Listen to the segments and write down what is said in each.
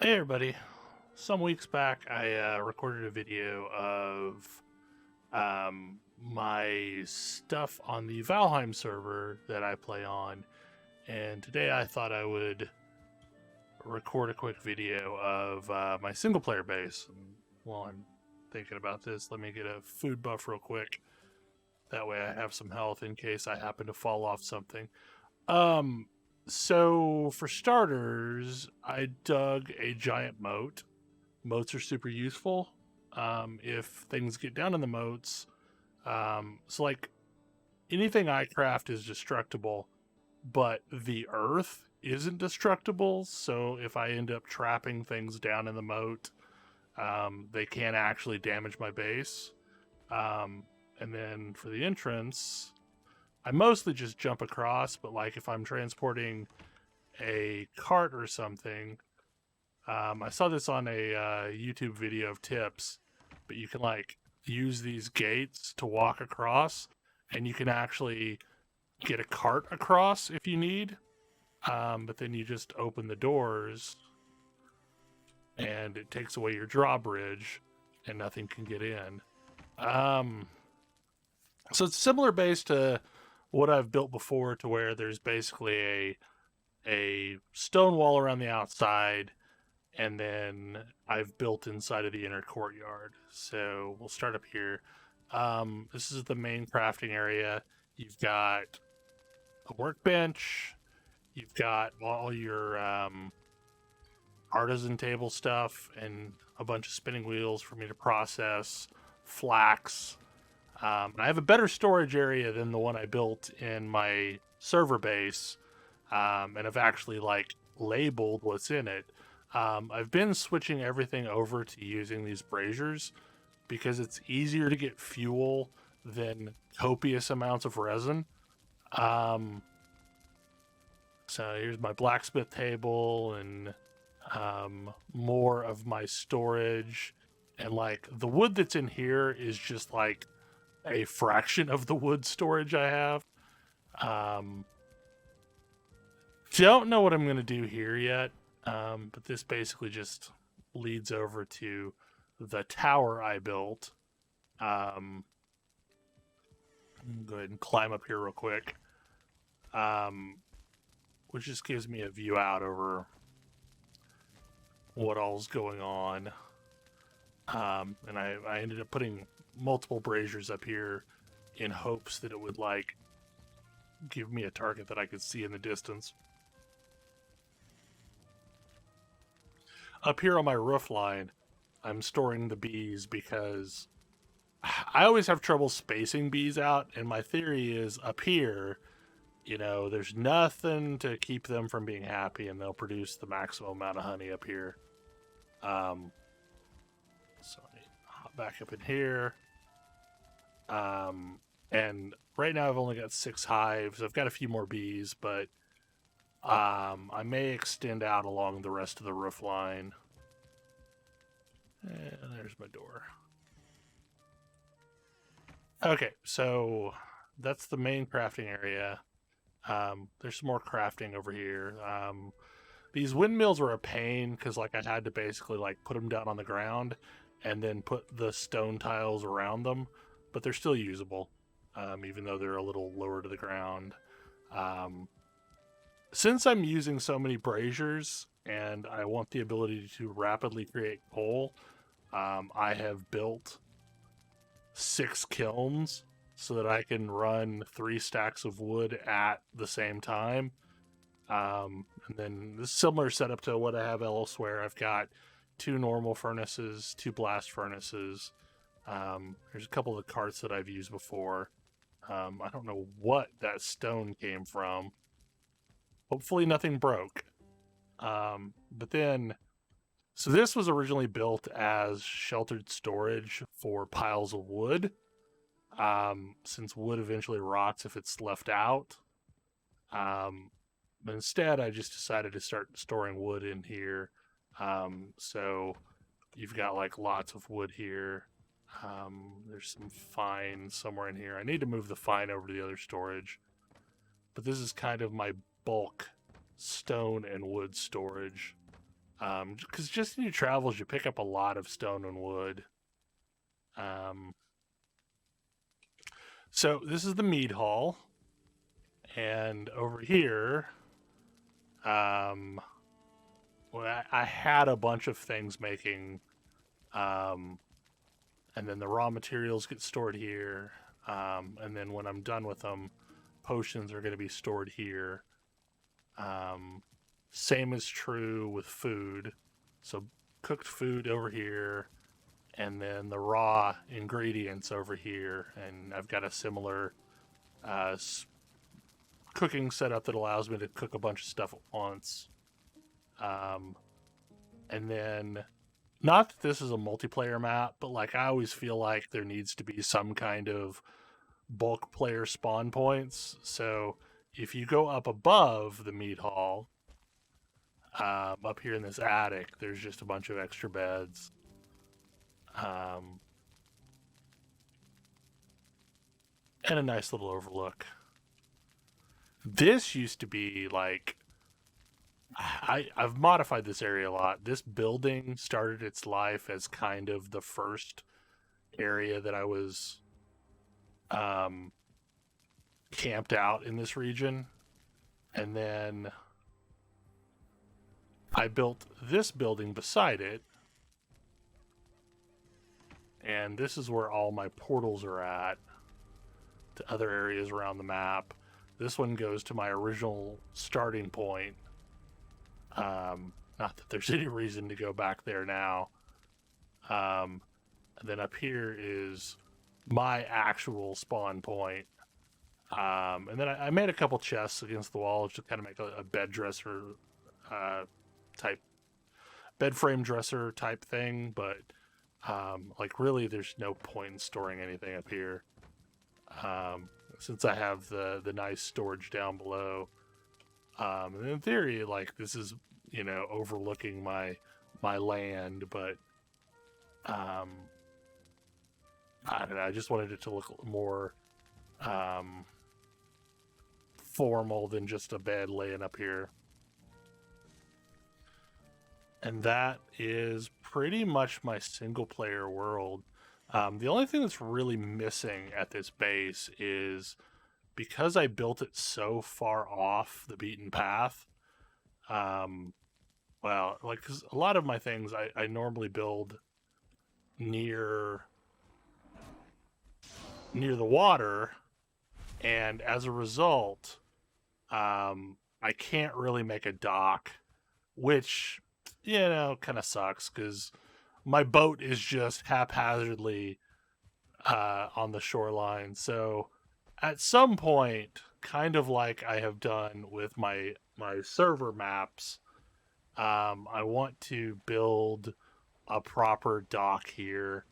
Hey everybody. Some weeks back, I recorded a video of my stuff on the Valheim server that I play on, and today I thought I would record a quick video of my single player base. And while I'm thinking about this, let me get a food buff real quick. That way I have some health in case I happen to fall off something. Um, so for starters, I dug a giant moat. Moats are super useful if things get down in the moats. So like anything I craft is destructible, but the earth isn't destructible. So if I end up trapping things down in the moat, they can't actually damage my base. And then for the entrance, I mostly just jump across, but like if I'm transporting a cart or something, I saw this on a YouTube video of tips, but you can like use these gates to walk across, and you can actually get a cart across if you need. But then you just open the doors, and it takes away your drawbridge, and nothing can get in. Um, so it's similar base to what I've built before, to where there's basically a stone wall around the outside, and then I've built inside of the inner courtyard. So we'll start up here. This is the main crafting area. You've got a workbench. You've got all your artisan table stuff and a bunch of spinning wheels for me to process, flax. I have a better storage area than the one I built in my server base, and I've actually like labeled what's in it. I've been switching everything over to using these braziers because it's easier to get fuel than copious amounts of resin. Um, so here's my blacksmith table and more of my storage. And like the wood that's in here is just like a fraction of the wood storage I have. Um, don't know what I'm going to do here yet. But this basically just leads over to the tower I built. Go ahead and climb up here real quick, which just gives me a view out over what all's going on. And I ended up putting multiple braziers up here in hopes that it would like give me a target that I could see in the distance. Up here on my roof line, I'm storing the bees because I always have trouble spacing bees out, and my theory is up here, there's nothing to keep them from being happy, and they'll produce the maximum amount of honey up here. Um, so let me hop back up in here. And right now I've only got 6 hives. I've got a few more bees, but I may extend out along the rest of the roof line. And there's my door. Okay, so that's the main crafting area. There's some more crafting over here. These windmills were a pain because like I had to basically like put them down on the ground and then put the stone tiles around them, but they're still usable, even though they're a little lower to the ground. Since I'm using so many braziers and I want the ability to rapidly create coal, I have built 6 kilns so that I can run 3 stacks of wood at the same time. And then this similar setup to what I have elsewhere. I've got 2 normal furnaces, 2 blast furnaces. There's a couple of carts that I've used before. I don't know what that stone came from. Hopefully nothing broke. But then, so this was originally built as sheltered storage for piles of wood. Since wood eventually rots if it's left out. But instead, I just decided to start storing wood in here. So you've got like lots of wood here. There's some fine somewhere in here. I need to move the fine over to the other storage. But this is kind of my bulk stone and wood storage. Because just in your travels, you pick up a lot of stone and wood. So this is the mead hall, and over here, um, well, I had a bunch of things making, um, and then the raw materials get stored here, and then when I'm done with them, potions are going to be stored here. Um, Same is true with food. So cooked food over here, and then the raw ingredients over here. And I've got a similar uh, cooking setup that allows me to cook a bunch of stuff at once. Um, and then, not that this is a multiplayer map, but like I always feel like there needs to be some kind of bulk player spawn points. So if you go up above the meat hall, up here in this attic, there's just a bunch of extra beds. And a nice little overlook. This used to be like I've modified this area a lot. This building started its life as kind of the first area that I was um, camped out in this region, and then I built this building beside it, and this is where all my portals are at to other areas around the map. This one goes to my original starting point. Not that there's any reason to go back there now. And then up here is my actual spawn point. And then I made a couple chests against the walls to kind of make a bed dresser type, bed frame dresser type thing. But like really, there's no point in storing anything up here. Since I have the nice storage down below. And in theory, like this is, overlooking my land, but I don't know, I just wanted it to look more formal than just a bed laying up here. And that is pretty much my single player world. The only thing that's really missing at this base is because I built it so far off the beaten path. Well, like, 'cause a lot of my things I normally build near the water, and as a result, I can't really make a dock, which kind of sucks because my boat is just haphazardly on the shoreline. So at some point, kind of like I have done with my server maps, I want to build a proper dock here,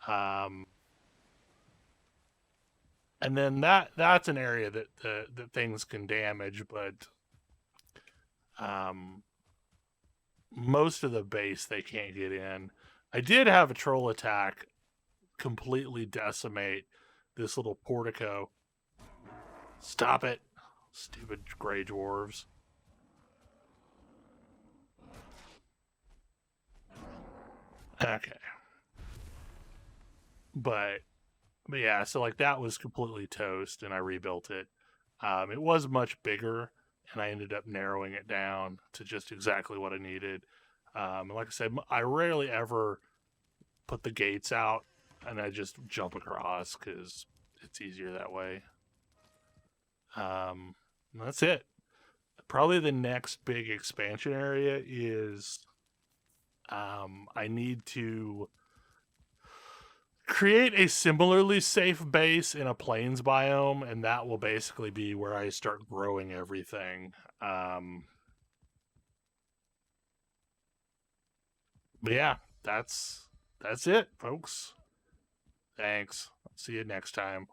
um, and then that's an area that things can damage, but um, most of the base they can't get in. I did have a troll attack completely decimate this little portico. Stop it, stupid gray dwarves. Okay. But yeah, so like that was completely toast and I rebuilt it. It was much bigger and I ended up narrowing it down to just exactly what I needed. And like I said, I rarely ever put the gates out and I just jump across because it's easier that way. That's it. Probably the next big expansion area is I need to create a similarly safe base in a plains biome, and that will basically be where I start growing everything. But yeah, that's it, folks. Thanks. See you next time.